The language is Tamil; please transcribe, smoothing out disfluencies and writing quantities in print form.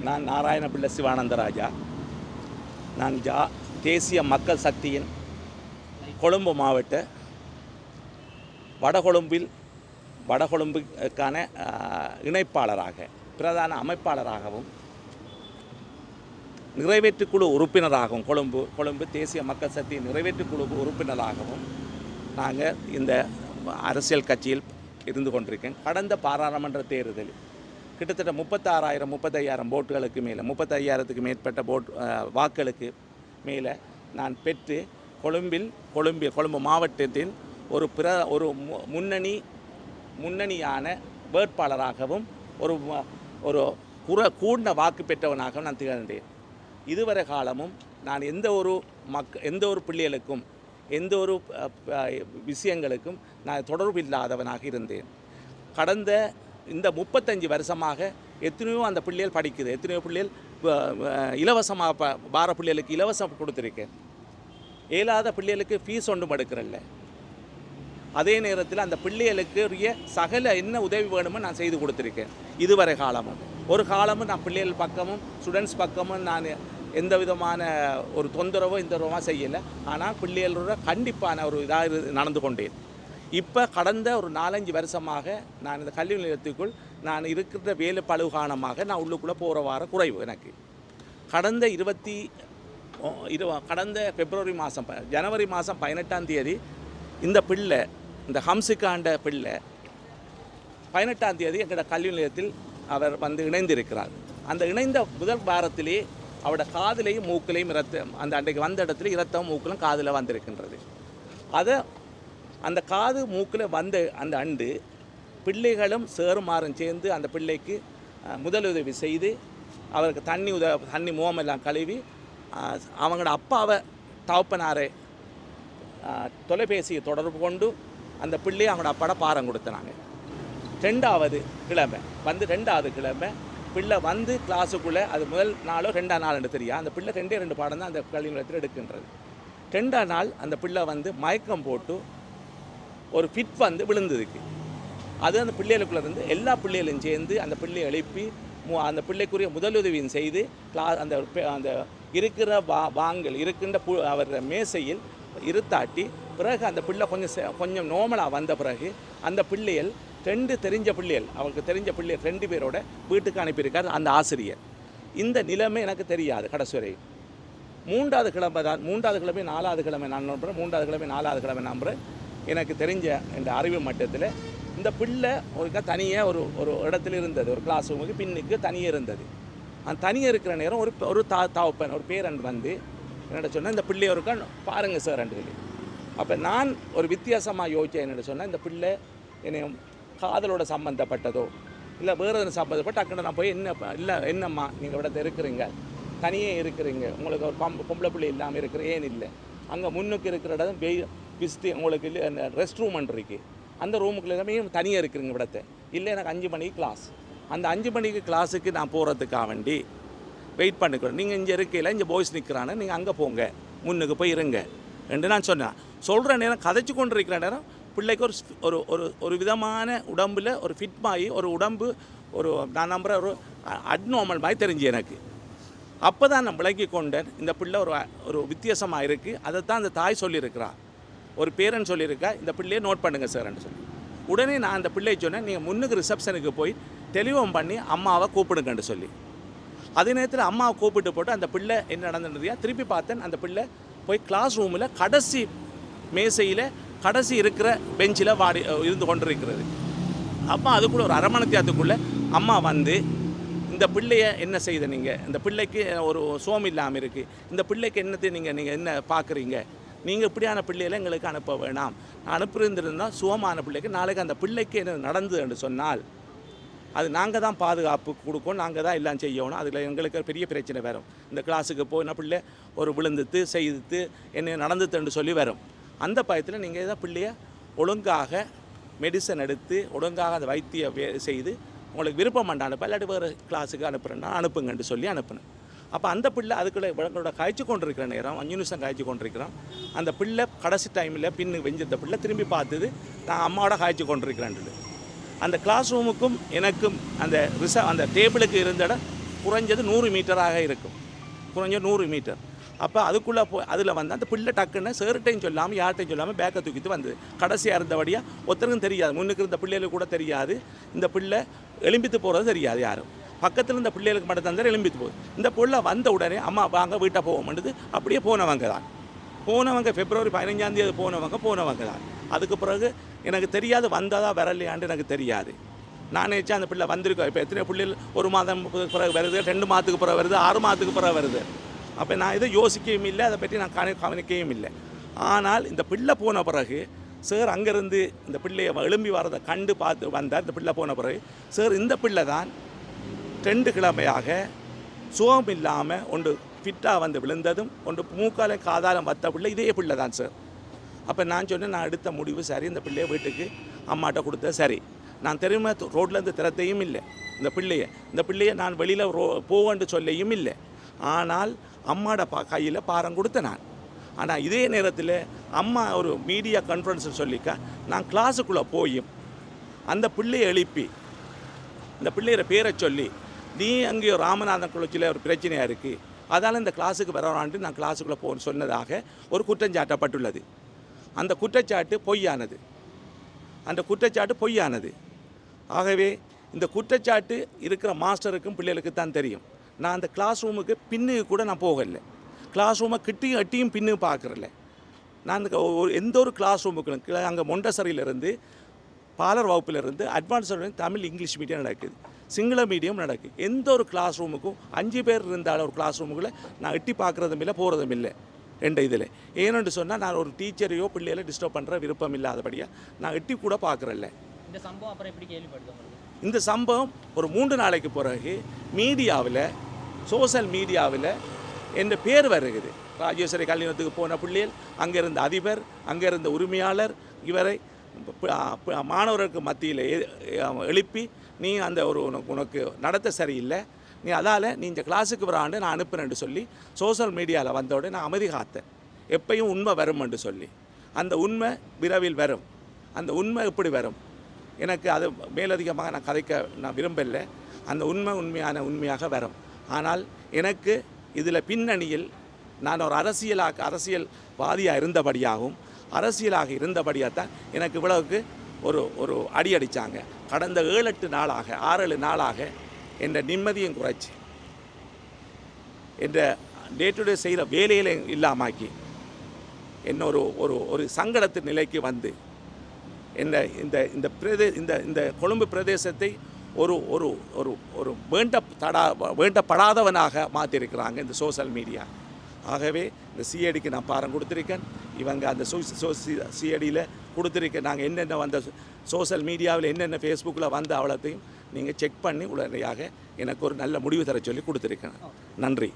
நான் நாராயணபிள்ளை சிவானந்தராஜா. நான் தேசிய மக்கள் சக்தியின் கொழும்பு மாவட்ட வடகொழும்புக்கான இணைப்பாளராக, பிரதான அமைப்பாளராகவும், நிறைவேற்றுக்குழு உறுப்பினராகவும், கொழும்பு தேசிய மக்கள் சக்தி நிறைவேற்றுக்குழு உறுப்பினராகவும் நாங்கள் இந்த அரசியல் கட்சியில் இருந்து கொண்டிருக்கேன். கடந்த பாராளுமன்ற தேர்தலில் கிட்டத்தட்ட 35,000 ஓட்டுகளுக்கு மேலே, 35,000க்கு மேற்பட்ட வாக்களுக்கு மேலே நான் பெற்று கொழும்பு மாவட்டத்தில் ஒரு முன்னணியான வேட்பாளராகவும் ஒரு கூர்ந்த வாக்கு பெற்றவனாகவும் நான் திகழ்ந்தேன். இதுவரை காலமும் நான் எந்த ஒரு பிள்ளைகளுக்கும் எந்த ஒரு விஷயங்களுக்கும் நான் தொடர்பு இல்லாதவனாக இருந்தேன். கடந்த இந்த 35 வருஷமாக எத்தனையோ அந்த பிள்ளைகள் படிக்குது, எத்தனையோ பிள்ளைகள் இலவசமாக பார பிள்ளைகளுக்கு இலவசம் கொடுத்துருக்கேன். இயலாத பிள்ளைகளுக்கு ஃபீஸ் ஒன்றும் எடுக்கிறல்ல. அதே நேரத்தில் அந்த பிள்ளைகளுக்கு சகல என்ன உதவி வேணுமோ நான் செய்து கொடுத்துருக்கேன். இதுவரை காலமும் ஒரு காலமும் நான் பிள்ளைகள் பக்கமும் ஸ்டூடெண்ட்ஸ் பக்கமும் நான் எந்த விதமான ஒரு தொந்தரவோ செய்யலை. ஆனால் பிள்ளைகளோட கண்டிப்பான ஒரு இதாக நடந்து கொண்டேன். இப்போ கடந்த ஒரு 4-5 வருஷமாக நான் இந்த கல்வி நிலையத்துக்குள் நான் இருக்கிற வேலை பழுவு காரணமாக நான் உள்ளுக்குள்ளே போகிற வாரம் குறைவு. எனக்கு கடந்த ஜனவரி மாதம் 18ஆம் தேதி இந்த ஹம்சிகாண்ட பிள்ளை 18ஆம் தேதி எங்களோட கல்வி நிலையத்தில் அவர் இணைந்திருக்கிறார். அந்த இணைந்த முதல் வாரத்திலே அவரோட காதிலையும் மூக்கிலையும் அந்த அன்றைக்கு வந்த இடத்துல இரத்தம் மூக்கிலும் காதில் வந்திருக்கின்றது. அந்த காது மூக்கில் வந்த அந்த அண்டு பிள்ளைகளும் சேருமாறும் சேர்ந்து அந்த பிள்ளைக்கு முதலுதவி செய்து அவருக்கு தண்ணி முகமெல்லாம் கழுவி அவங்களோட அப்பாவை தகப்பனாரை தொலைபேசியை தொடர்பு கொண்டு அந்த பிள்ளையை அவங்களோட அப்பாட பாரம் கொடுத்துனாங்க. 2வது கிழமை பிள்ளை கிளாஸுக்குள்ளே, அது முதல் நாளோ 2ஆம் நாள்னு தெரியும், அந்த பிள்ளை 2 பாடம் தான் அந்த கல்வி நிலையத்தில் எடுக்கின்றது. 2ஆம் நாள் அந்த பிள்ளை மயக்கம் போட்டு ஒரு ஃபிட் விழுந்ததுக்கு அது அந்த பிள்ளைகளுக்குள்ளே இருந்து எல்லா பிள்ளைகளையும் சேர்ந்து அந்த பிள்ளையை எழுப்பி அந்த பிள்ளைக்குரிய முதலுதவியும் செய்து அந்த இருக்கிற இருக்கின்ற அவர் மேசையில் இருத்தாட்டி பிறகு அந்த பிள்ளை கொஞ்சம் நோமலாக வந்த பிறகு அந்த பிள்ளைகள் 2 தெரிஞ்ச பிள்ளைகள், அவருக்கு தெரிஞ்ச பிள்ளைகள் 2 பேரோட வீட்டுக்கு அனுப்பியிருக்கார் அந்த ஆசிரியர். இந்த நிலைமை எனக்கு தெரியாது கடைசி வரை. 3வது கிழமை 4வது கிழமை நான் நம்புகிறேன், 3வது கிழமை 4வது கிழமை நம்புகிறேன். எனக்கு தெரிஞ்ச இந்த அறிவு மட்டத்தில் இந்த பிள்ளை தனியாக ஒரு இடத்துல இருந்தது, ஒரு கிளாஸ் ரூமுக்கு பின்னுக்கு தனியாக இருந்தது. அந்த தனியாக இருக்கிற நேரம் ஒரு தாப்பன் ஒரு பேரன் என்னோட சொன்னால் இந்த பிள்ளைய ஒருக்கா பாருங்கள் சார் சொல்லி. அப்போ நான் ஒரு வித்தியாசமாக யோசித்தேன். என்னோட சொன்னால் இந்த பிள்ளை என்னை காதலோட சம்மந்தப்பட்டதோ இல்லை வேறு எதுவும் சம்மந்தப்பட்ட டக்குன்னு நான் போய் என்னம்மா நீங்கள் இடத்த இருக்கிறீங்க, தனியே இருக்கிறீங்க, உங்களுக்கு ஒரு பொம்பளை பிள்ளை இல்லாமல் ஏன் இல்லை, அங்கே முன்னுக்கு இருக்கிற இடம் விசிட்டு உங்களுக்கு ரெஸ்ட் ரூம் இருக்குது, அந்த ரூமுக்குள்ள எல்லாமே தனியாக இருக்கிறீங்க இடத்த இல்லை, எனக்கு 5 மணிக்கு கிளாஸ், அந்த 5 மணிக்கு கிளாஸுக்கு நான் போகிறதுக்காக வேண்டி வெயிட் பண்ணிக்கிறோம், நீங்கள் இங்கே இருக்கையில் இங்கே பாய்ஸ் நிற்கிறான்னு நீங்கள் அங்கே போங்க, முன்னுக்கு போய் இருங்க என்று நான் சொல்கிற நேரம் கதைச்சு கொண்டு இருக்கிற நேரம் பிள்ளைக்கு ஒரு விதமான உடம்பில் ஒரு ஃபிட் மாயி ஒரு உடம்பு நான் நம்புகிற ஒரு அட்நார்மல் மாதிரி தெரிஞ்சு எனக்கு. அப்போ தான் நான் விளங்கி கொண்டேன் இந்த பிள்ளை ஒரு வித்தியாசமாக இருக்குது. அதை தான் அந்த தாய் சொல்லியிருக்கிறா, ஒரு பேரன் சொல்லியிருக்கா, இந்த பிள்ளையை நோட் பண்ணுங்கள் சார்ன்னு சொல்லி. உடனே நான் அந்த பிள்ளையை சொன்னேன், நீங்கள் முன்னுக்கு ரிசப்ஷனுக்கு போய் டெலிஃபோன் பண்ணி அம்மாவை கூப்பிடுங்கன்னு சொல்லி. அதே நேரத்தில் அம்மாவை கூப்பிட்டு போட்டு அந்த பிள்ளை என்ன நடந்துருந்தியா திருப்பி பார்த்தேன். அந்த பிள்ளை போய் கிளாஸ் ரூமில் கடைசி மேசையில் கடைசி இருக்கிற பெஞ்சில் இருந்து கொண்டிருக்கிறது. அப்போ அதுக்குள்ளே ஒரு அரை மணி நேரத்துக்குள்ளே அம்மா இந்த பிள்ளையை என்ன செய்த நீங்கள், இந்த பிள்ளைக்கு ஒரு சோம் இல்லாமல் இருக்குது, இந்த பிள்ளைக்கு என்னத்தை நீங்கள் என்ன பார்க்குறீங்க, நீங்கள் இப்படியான பிள்ளைகளை எங்களுக்கு அனுப்ப வேணாம், நான் அனுப்பியிருந்திருந்தால் சுகமான பிள்ளைக்கு நாளைக்கு அந்த பிள்ளைக்கு என்ன நடந்தது என்று சொன்னால் அது நாங்கள் தான் பாதுகாப்பு கொடுக்கணும், நாங்கள் தான் எல்லாம் செய்யணும், அதில் எங்களுக்கு பெரிய பிரச்சனை வரும். இந்த கிளாஸுக்கு போய் நான் பிள்ளை விழுந்துட்டு செய்துட்டு என்ன நடந்துட்டுன்னு சொல்லி வரும். அந்த பயத்தில் நீங்கள் இதை பிள்ளைய ஒழுங்காக மெடிசன் எடுத்து ஒழுங்காக அந்த வைத்திய செய்து உங்களுக்கு விருப்பம் அனுப்ப இல்லாட்டி வேறு கிளாஸுக்கு அனுப்புகிறேன்னா அனுப்புங்கன்னு சொல்லி அனுப்புனேன். அப்போ அந்த பிள்ளை அதுக்குள்ளே எங்களோட காய்ச்சி கொண்டிருக்கிற நேரம் 5 நிமிஷம் காய்ச்சி கொண்டிருக்கிறோம். அந்த பிள்ளை கடைசி டைமில் பின்னு வெஞ்சிருந்த பிள்ளை திரும்பி பார்த்தது நான் அம்மாவோட காய்ச்சி கொண்டிருக்கிறேன். அந்த கிளாஸ் ரூமுக்கும் எனக்கும் அந்த டேபிளுக்கு இருந்த இடம் குறைஞ்சது 100 மீட்டராக இருக்கும், குறைஞ்ச 100 மீட்டர். அப்போ அதுக்குள்ளே அதில் வந்து அந்த பிள்ளை டக்குன்னு சேர்ட்டையும் சொல்லாமல் யார்ட்டையும் சொல்லாமல் பேக்கை தூக்கிட்டு வந்து கடைசியாக இருந்தபடியாக ஒருத்தருக்கும் தெரியாது, முன்னுக்கு இருந்த பிள்ளைகளுக்கு கூட தெரியாது, இந்த பிள்ளை எலும்பித்து போகிறது தெரியாது யாரும். பக்கத்தில் இருந்த பிள்ளைகளுக்கு மட்டும் தந்தால் எலும்பித்து போகுது. இந்த பிள்ளை வந்த உடனே அம்மா வாங்க வீட்டை போவோம்ன்றது அப்படியே போனவங்க தான். பிப்ரவரி 15 போனவங்க தான். அதுக்கு பிறகு எனக்கு தெரியாது வந்ததா வரலையான்னு எனக்கு தெரியாது. நான் நினச்சா அந்த பிள்ளை வந்திருக்கோம். இப்போ எத்தனை பிள்ளைகள் 1 மாதம் பிறகு வருது, 2 மாதத்துக்கு பிறகு வருது, 6 மாதத்துக்கு பிறகு வருது. அப்போ நான் இதை யோசிக்கவும் இல்லை, அதை பற்றி நான் கவனிக்கவும் இல்லை. ஆனால் இந்த பிள்ளை போன பிறகு சார் அங்கேருந்து இந்த பிள்ளையை எழும்பி வரதை கண்டு பார்த்து வந்தார். இந்த பிள்ளை போன பிறகு சார் இந்த பிள்ளை தான் 2 கிழமையாக சுகம் இல்லாமல் ஒன்று ஃபிட்டாக வந்து விழுந்ததும் ஒன்று மூக்கால காதாலம் வத்த பிள்ளை இதே பிள்ளை தான் சார். அப்போ நான் சொன்னேன், நான் எடுத்த முடிவு சரி, இந்த பிள்ளையை வீட்டுக்கு அம்மாட்ட கொடுத்த சரி. நான் தெரியுமா ரோட்லேருந்து திறத்தையும் இல்லை இந்த பிள்ளையை நான் வெளியில் போவேன்னு சொல்லியும் இல்லை. ஆனால் அம்மாட கையில் பாரம் கொடுத்தேன் நான். ஆனால் இதே நேரத்தில் அம்மா ஒரு மீடியா கான்ஃபரன்ஸ் சொல்லிக்க நான் கிளாஸுக்குள்ளே போயும் அந்த பிள்ளையை எழுப்பி இந்த பிள்ளையோட பேரை சொல்லி, நீ அங்கே ராமநாதன் குளச்சியில் ஒரு பிரச்சனையாக இருக்குது, அதனால் இந்த கிளாஸுக்கு வரவான்ட்டு நான் கிளாஸுக்குள்ளே போன்னு சொன்னதாக ஒரு குற்றஞ்சாட்டப்பட்டுள்ளது. அந்த குற்றச்சாட்டு பொய்யானது. ஆகவே இந்த குற்றச்சாட்டு இருக்கிற மாஸ்டருக்கும் பிள்ளைகளுக்கு தான் தெரியும். நான் அந்த கிளாஸ் ரூமுக்கு பின்னுக்கு கூட நான் போகலை, கிளாஸ் ரூமை கிட்டியும் எட்டியும் பின்னு பார்க்குறல. நான் எந்த ஒரு கிளாஸ் ரூமுக்கு அங்கே மொண்டசரியிலேருந்து பாலர் வகுப்பிலிருந்து அட்வான்ஸ் தமிழ் இங்கிலீஷ் மீடியம் நடக்குது, சிங்கள மீடியம் நடக்குது. எந்த ஒரு கிளாஸ் ரூமுக்கும் 5 பேர் இருந்தாலும் ஒரு கிளாஸ் ரூமுக்குள்ளே நான் எட்டி பார்க்குறதும் இல்லை, போகிறதும் இல்லை. இதில் ஏன்னு சொன்னால் நான் ஒரு டீச்சரையோ பிள்ளைகளை டிஸ்டர்ப் பண்ணுற விருப்பம் இல்லாதபடியாக நான் எட்டி கூட பார்க்குறல்ல. இந்த சம்பவம் அப்புறம் எப்படி கேள்விப்படுது? இந்த சம்பவம் ஒரு 3 நாளைக்கு பிறகு மீடியாவில், சோஷியல் மீடியாவில் என் பேர் வருகிறது. ராஜேஸ்வரி கல்யாணத்துக்கு போன பிள்ளைகள், அங்கே இருந்த அதிபர், அங்கே இருந்த உரிமையாளர், இவரை மாணவர்களுக்கு மத்தியில் எழுப்பி, நீ அந்த உனக்கு நடத்த சரியில்லை, நீ அதால் நீ இந்த கிளாஸுக்கு வராண்டு நான் அனுப்புறேன்னு சொல்லி சோஷியல் மீடியாவில் வந்தோடனே நான் அமைதி காத்தேன். எப்பையும் உண்மை வரும்னு சொல்லி. அந்த உண்மை விரைவில் வரும். அந்த உண்மை எப்படி வரும் எனக்கு அது மேலதிகமாக நான் கதைக்க நான் விரும்பலை. அந்த உண்மையாக வரும். ஆனால் எனக்கு இதில் பின்னணியில் நான் ஒரு அரசியல்வாதியாக இருந்தபடியாக தான் எனக்கு இவ்வளவுக்கு ஒரு அடி அடித்தாங்க. கடந்த 7-8 நாளாக 6-7 நாளாக என்ற நிம்மதியும் குறைச்சி, என்ற டே டு டே செய்கிற வேலையில இல்லாமாக்கி, என்ன ஒரு சங்கடத்தின் நிலைக்கு வந்து இந்த கொழும்பு பிரதேசத்தை ஒரு வேண்டப்படாதவனாக மாற்றிருக்கிறாங்க இந்த சோஷியல் மீடியா. ஆகவே இந்த சிஐடிக்கு நான் பாரம் கொடுத்துருக்கேன். இவங்க அந்த சிஐடியில் கொடுத்துருக்கேன். நாங்கள் என்னென்ன வந்த சோஷியல் மீடியாவில் என்னென்ன ஃபேஸ்புக்கில் வந்த அவ்வளோத்தையும் நீங்கள் செக் பண்ணி உடனடியாக எனக்கு ஒரு நல்ல முடிவு தர சொல்லி கொடுத்துருக்கேன். நன்றி.